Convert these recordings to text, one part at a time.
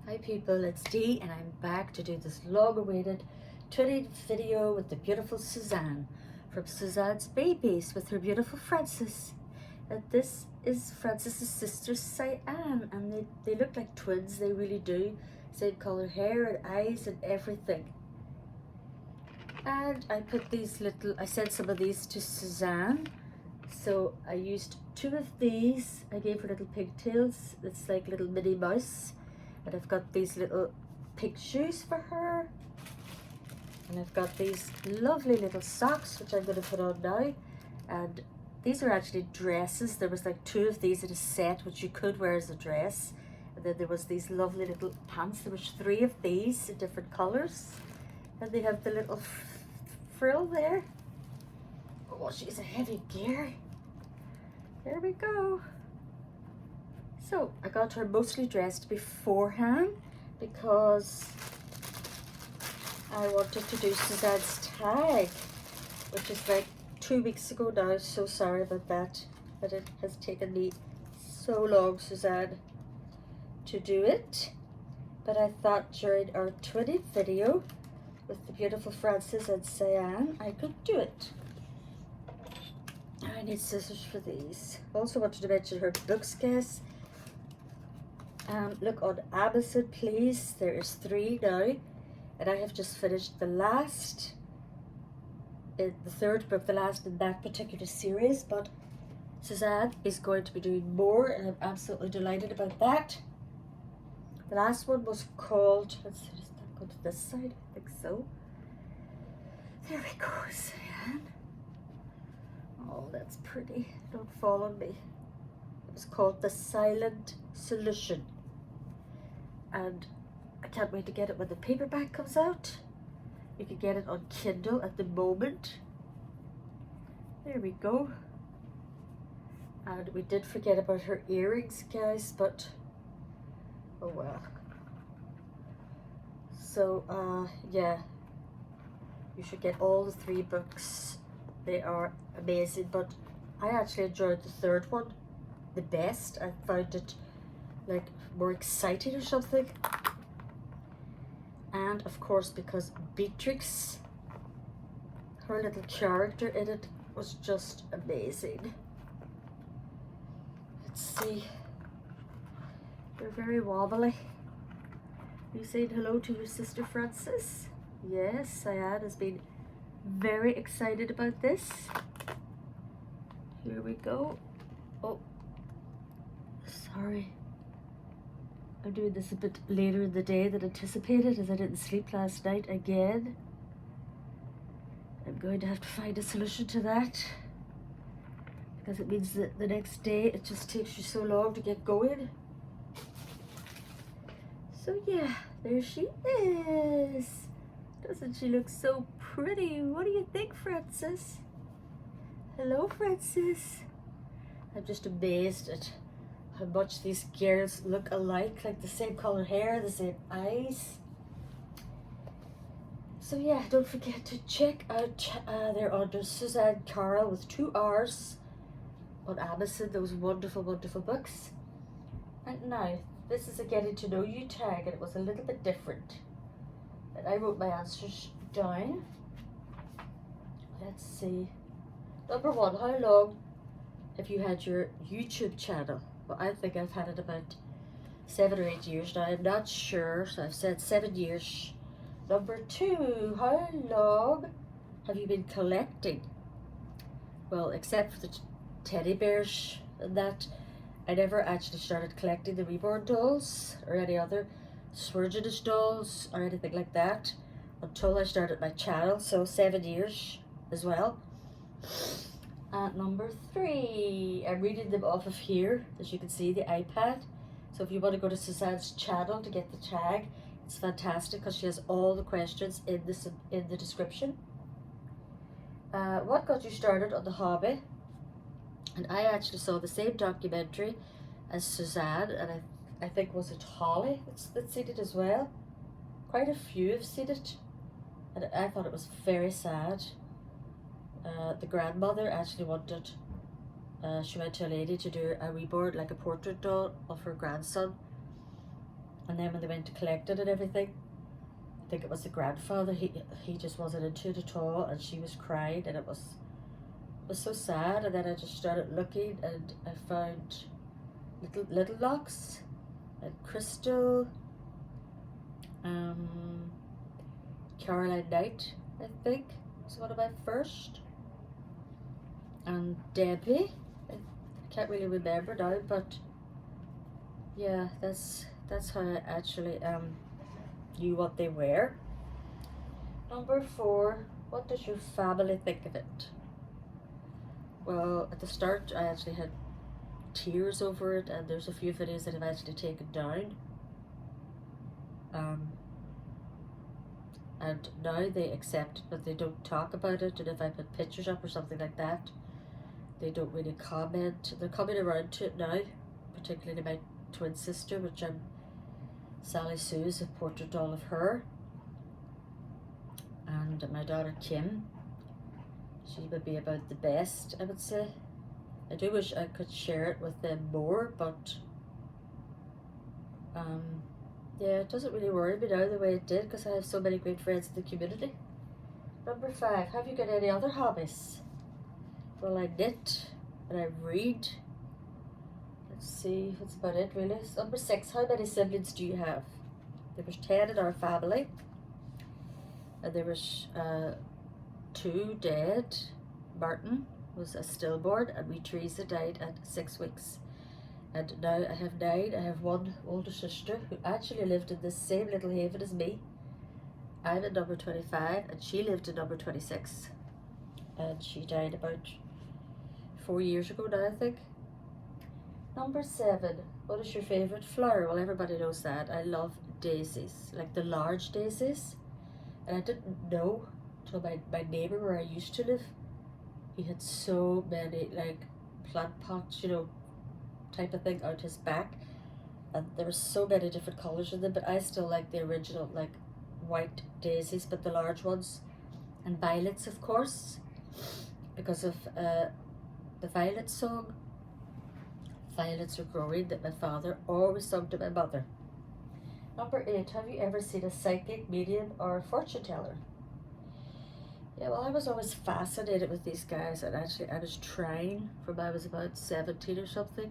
Hi people, it's Dee and I'm back to do this long-awaited 20 video with the beautiful Suzanne from Suzanne's Babies with her beautiful Frances. And this is Frances's sister Cyan, and they look like twins, they really do. Same color hair and eyes and everything. And I put these I sent some of these to Suzanne. So I used 2 of these. I gave her little pigtails. It's like little Minnie Mouse. And I've got these little pink shoes for her. And I've got these lovely little socks, which I'm going to put on now. And these are actually dresses. There was like 2 of these in a set, which you could wear as a dress. And then there was these lovely little pants. There was 3 of these in different colors. And they have the little frill there. Oh, she's a heavy gear. There we go. So I got her mostly dressed beforehand because I wanted to do Suzanne's tag, which is like 2 weeks ago now. So sorry about that, but it has taken me so long, Suzanne, to do it. But I thought during our 20th video with the beautiful Frances and Cyan, I could do it. I need scissors for these. Also wanted to mention her books, guys. Look on Amazon, please. There is 3 now, and I have just finished the last, the 3rd book, the last in that particular series. But Suzanne is going to be doing more, and I'm absolutely delighted about that. The last one was called, let's see, does that go to this side? I think so. There we go, Cyan. Oh, that's pretty. Don't fall on me. It was called The Silent Solution. And I can't wait to get it when the paperback comes out. You can get it on Kindle at the moment. There we go. And we did forget about her earrings, guys, but oh well. So, yeah. You should get all the 3 books. They are amazing, but I actually enjoyed the 3rd one the best. I found it like more exciting or something. And of course, because Beatrix, her little character in it, was just amazing. Let's see. You're very wobbly. You saying hello to your sister Frances? Yes, Cyan has been very excited about this. Here we go. Oh, sorry. I'm doing this a bit later in the day than anticipated, as I didn't sleep last night again. I'm going to have to find a solution to that, because it means that the next day it just takes you so long to get going. So yeah, there she is. Doesn't she look so pretty? What do you think, Frances? Hello, Frances. I'm just amazed at how much these girls look alike, like the same color hair, the same eyes. So yeah, don't forget to check out, they're under Suzanne Carroll with 2 R's on Amazon, those wonderful, wonderful books. And now, this is a getting to know you tag, and it was a little bit different. And I wrote my answers down. Let's see. Number 1, how long have you had your YouTube channel? Well, I think I've had it about 7 or 8 years now. I'm not sure, so I've said 7 years. Number 2, how long have you been collecting? Well, except for the teddy bears and that, I never actually started collecting the Reborn dolls or any other Sweargenish dolls or anything like that until I started my channel, so 7 years as well. Number 3, I'm reading them off of here, as you can see, the iPad. So if you want to go to Suzanne's channel to get the tag, it's fantastic because she has all the questions in the description. What got you started on the hobby? And I actually saw the same documentary as Suzanne, and I think, was it Holly that's seen it as well? Quite a few have seen it, and I thought it was very sad. The grandmother actually wanted, she went to a lady to do a Reborn, like a portrait doll of her grandson, and And then when they went to collect it and everything, I think it was the grandfather, he just wasn't into it at all, and she was crying, and it was so sad. And then I just started looking, and I found little locks and crystal, Caroline Knight, I think, was one of my first, and Debbie. I can't really remember now, but yeah, that's how I actually knew what they were. Number 4, what does your family think of it? Well, at the start I actually had tears over it, and there's a few videos that I've actually taken down. And now they accept it, but they don't talk about it, and if I put pictures up or something like that, they don't really comment. They're coming around to it now, particularly my twin sister, which I'm Sally Sue's a portrait doll of her, and my daughter Kim. She would be about the best, I would say. I do wish I could share it with them more, but yeah, it doesn't really worry me now the way it did, because I have so many great friends in the community. Number 5, have you got any other hobbies? Well, I knit and I read. Let's see, that's about it really. Number 6, how many siblings do you have? There was 10 in our family, and there was 2 dead. Martin was a stillborn, and wee Teresa died at 6 weeks. And now I have 9. I have one older sister who actually lived in the same little haven as me. I'm at number 25, and she lived in number 26. And she died about 4 years ago now, I think. Number 7, what is your favourite flower? Well, everybody knows that. I love daisies, like the large daisies. And I didn't know till my neighbour where I used to live, he had so many like plant pots, you know, type of thing out his back, and there were so many different colours in them, but I still like the original like white daisies, but the large ones, and violets of course, because of the violet song, Violets Are Growing, that my father always sung to my mother. Number 8, have you ever seen a psychic, medium, or fortune teller? Yeah, well, I was always fascinated with these guys, and actually I was trying from I was about 17 or something.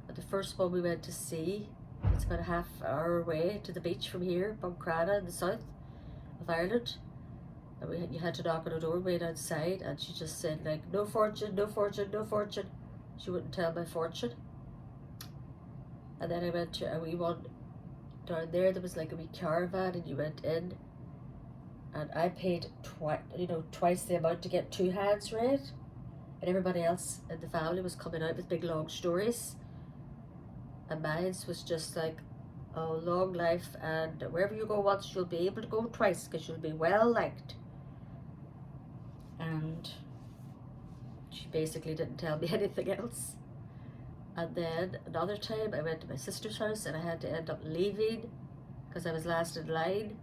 But the first one we went to see, it's about a half-hour away to the beach from here, Buncrana in the south of Ireland. And you had to knock on a door, wait outside, and she just said like, no fortune, no fortune, no fortune. She wouldn't tell my fortune. And then I went to a wee one down there. There was like a wee caravan, and you went in, and I paid twice the amount to get 2 hands read, and everybody else in the family was coming out with big long stories, and mine was just like, oh, long life, and wherever you go once, you'll be able to go twice because you'll be well liked. And she basically didn't tell me anything else. And then another time I went to my sister's house, and I had to end up leaving because I was last in line,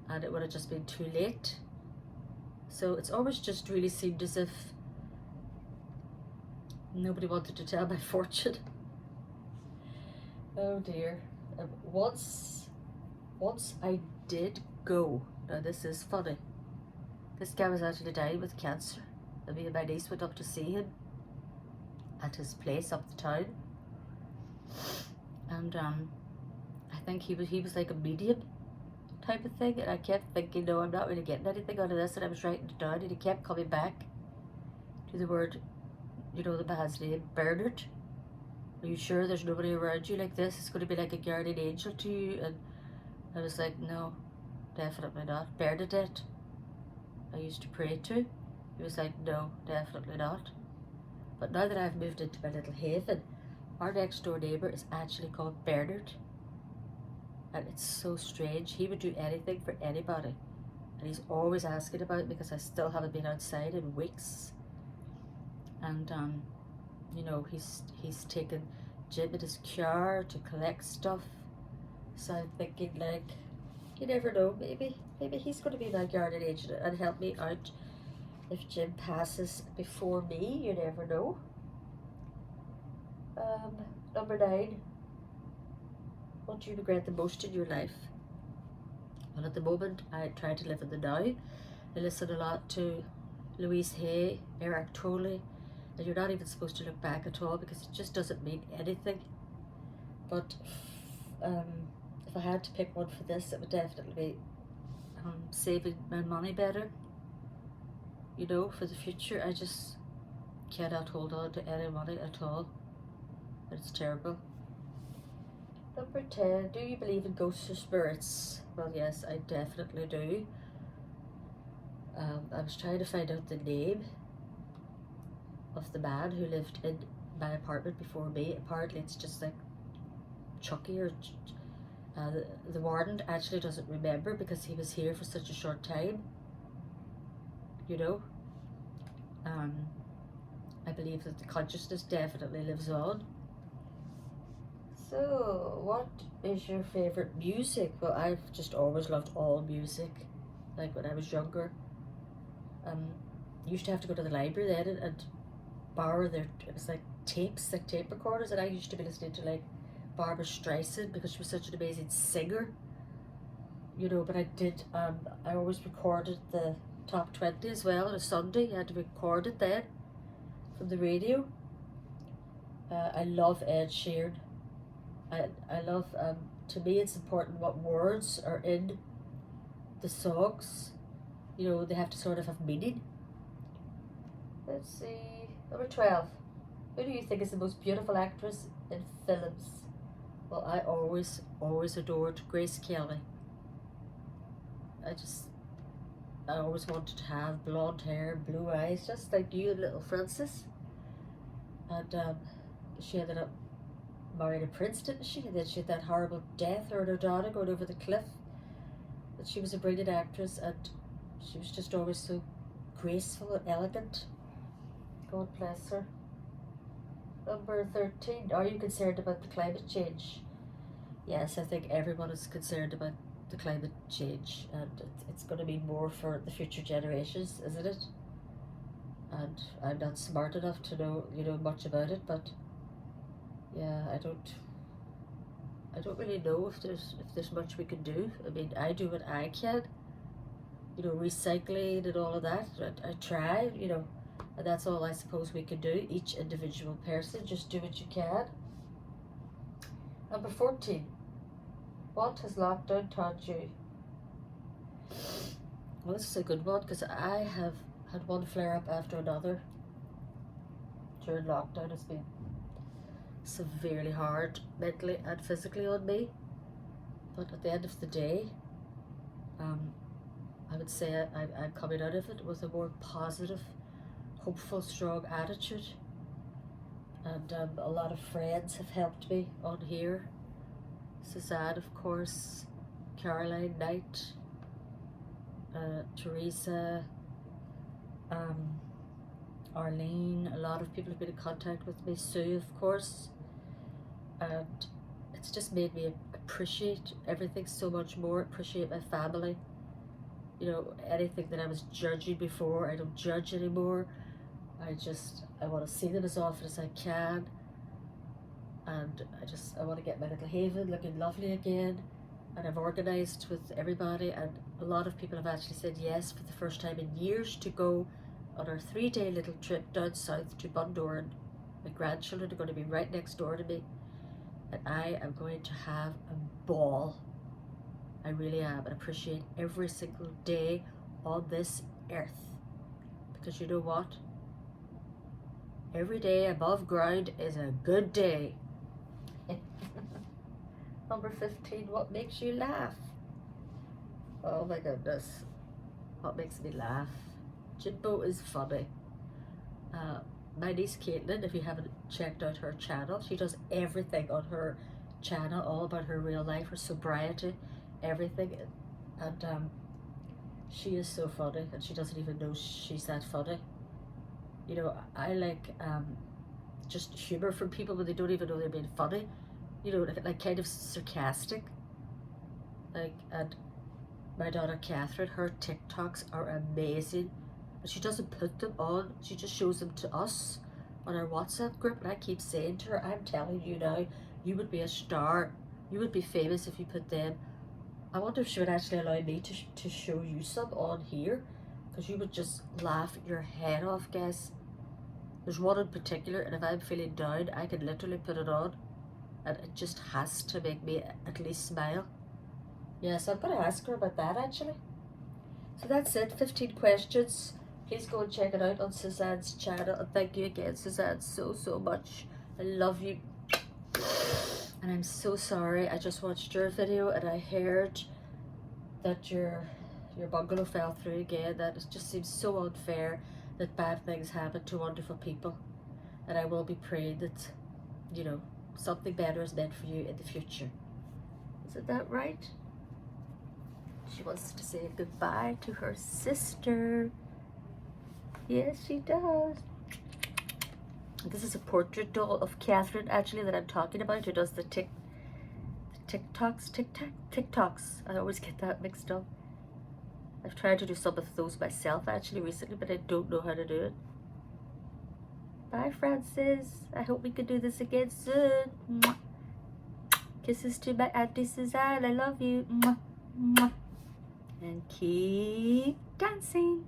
and it would have just been too late. So it's always just really seemed as if nobody wanted to tell my fortune. Oh dear. Once I did go. Now this is funny. This guy was actually dying with cancer, and me and my niece went up to see him at his place up the town. And I think he was like a medium type of thing, and I kept thinking, no, I'm not really getting anything out of this, and I was writing it down, and he kept coming back to the word, you know, the man's name, Bernard. Are you sure there's nobody around you like this? It's going to be like a guardian angel to you. And I was like, no, definitely not. Bernadette, I used to pray to. He was like, no, definitely not. But now that I've moved into my little haven, our next door neighbour is actually called Bernard. And it's so strange. He would do anything for anybody. And he's always asking about me because I still haven't been outside in weeks. And you know, he's taken Jim in his car to collect stuff. So I'm thinking, like, you never know, maybe he's going to be my guardian angel and help me out if Jim passes before me. You never know. Number 9. What do you regret the most in your life? Well, at the moment, I try to live in the now. I listen a lot to Louise Hay, Eric Tolley, and you're not even supposed to look back at all because it just doesn't mean anything. But if I had to pick one for this, it would definitely be saving my money better. You know, for the future, I just cannot hold on to any money at all. It's terrible. Number 10, do you believe in ghosts or spirits? Well, yes, I definitely do. I was trying to find out the name of the man who lived in my apartment before me. Apparently it's just like Chucky or the warden actually doesn't remember because he was here for such a short time. You know, I believe that the consciousness definitely lives on. So, what is your favourite music? Well, I've just always loved all music. Like when I was younger, used to have to go to the library then and borrow it was like tapes, like tape recorders, and I used to be listening to like Barbara Streisand because she was such an amazing singer. You know, but I always recorded the top 20 as well on a Sunday. I had to record it then from the radio. I love Ed Sheeran. I love, to me it's important what words are in the songs. You know, they have to sort of have meaning. Let's see, number 12. Who do you think is the most beautiful actress in films? Well, I always adored Grace Kelly. I always wanted to have blonde hair, blue eyes, just like you and little Francis. And she ended up married a prince, didn't she? And then she had that horrible death, her and her daughter going over the cliff. But she was a brilliant actress, and she was just always so graceful and elegant. God bless her. Number 13, are you concerned about the climate change? Yes, I think everyone is concerned about the climate change, and it's going to be more for the future generations, isn't it? And I'm not smart enough to know, much about it, but yeah, I don't really know if there's much we can do. I mean, I do what I can, recycling and all of that. I try, and that's all I suppose we can do. Each individual person, just do what you can. Number 14, what has lockdown taught you? Well, this is a good one because I have had one flare-up after another during lockdown. It's been severely hard mentally and physically on me, but at the end of the day, I would say I'm coming out of it with a more positive, hopeful, strong attitude, and a lot of friends have helped me on here. Suzanne, of course, Caroline Knight, Teresa, Arlene. A lot of people have been in contact with me. Sue, of course. And it's just made me appreciate everything so much more, appreciate my family. Anything that I was judging before, I don't judge anymore. I want to see them as often as I can. And I want to get my little haven looking lovely again. And I've organised with everybody, and a lot of people have actually said yes for the first time in years to go on our 3-day little trip down south to Bundoran. My grandchildren are going to be right next door to me, and I am going to have a ball. I really am, and appreciate every single day on this earth, because you know what? Every day above ground is a good day. Number 15, what makes you laugh? Oh my goodness, what makes me laugh? Jimbo is funny. My niece Caitlin, if you haven't checked out her channel, she does everything on her channel, all about her real life, her sobriety, everything, and she is so funny, and she doesn't even know she's that funny. I like just humor from people when they don't even know they're being funny. Like kind of sarcastic. And my daughter Catherine, her TikToks are amazing. But she doesn't put them on, she just shows them to us on our WhatsApp group. And I keep saying to her, I'm telling you now, you would be a star You would be famous if you put them. I wonder if she would actually allow me to show you some on here, because you would just laugh your head off, guys. There's one in particular, and if I'm feeling down, I can literally put it on, and it just has to make me at least smile. Yes, I'm going to ask her about that, actually. So that's it, 15 questions. Please go and check it out on Suzanne's channel. And thank you again, Suzanne, so much. I love you. And I'm so sorry. I just watched your video and I heard that your bungalow fell through again. That it just seems so unfair that bad things happen to wonderful people. And I will be praying that, you know, something better is meant for you in the future. Isn't that right? She wants to say goodbye to her sister. Yes, she does. This is a portrait doll of Catherine, actually, that I'm talking about, who does the TikToks. I always get that mixed up. I've tried to do some of those myself, actually, recently, but I don't know how to do it. Bye, Francis. I hope we can do this again soon. Mwah. Kisses to my Auntie Suzanne. I love you. Mwah. Mwah. And keep dancing.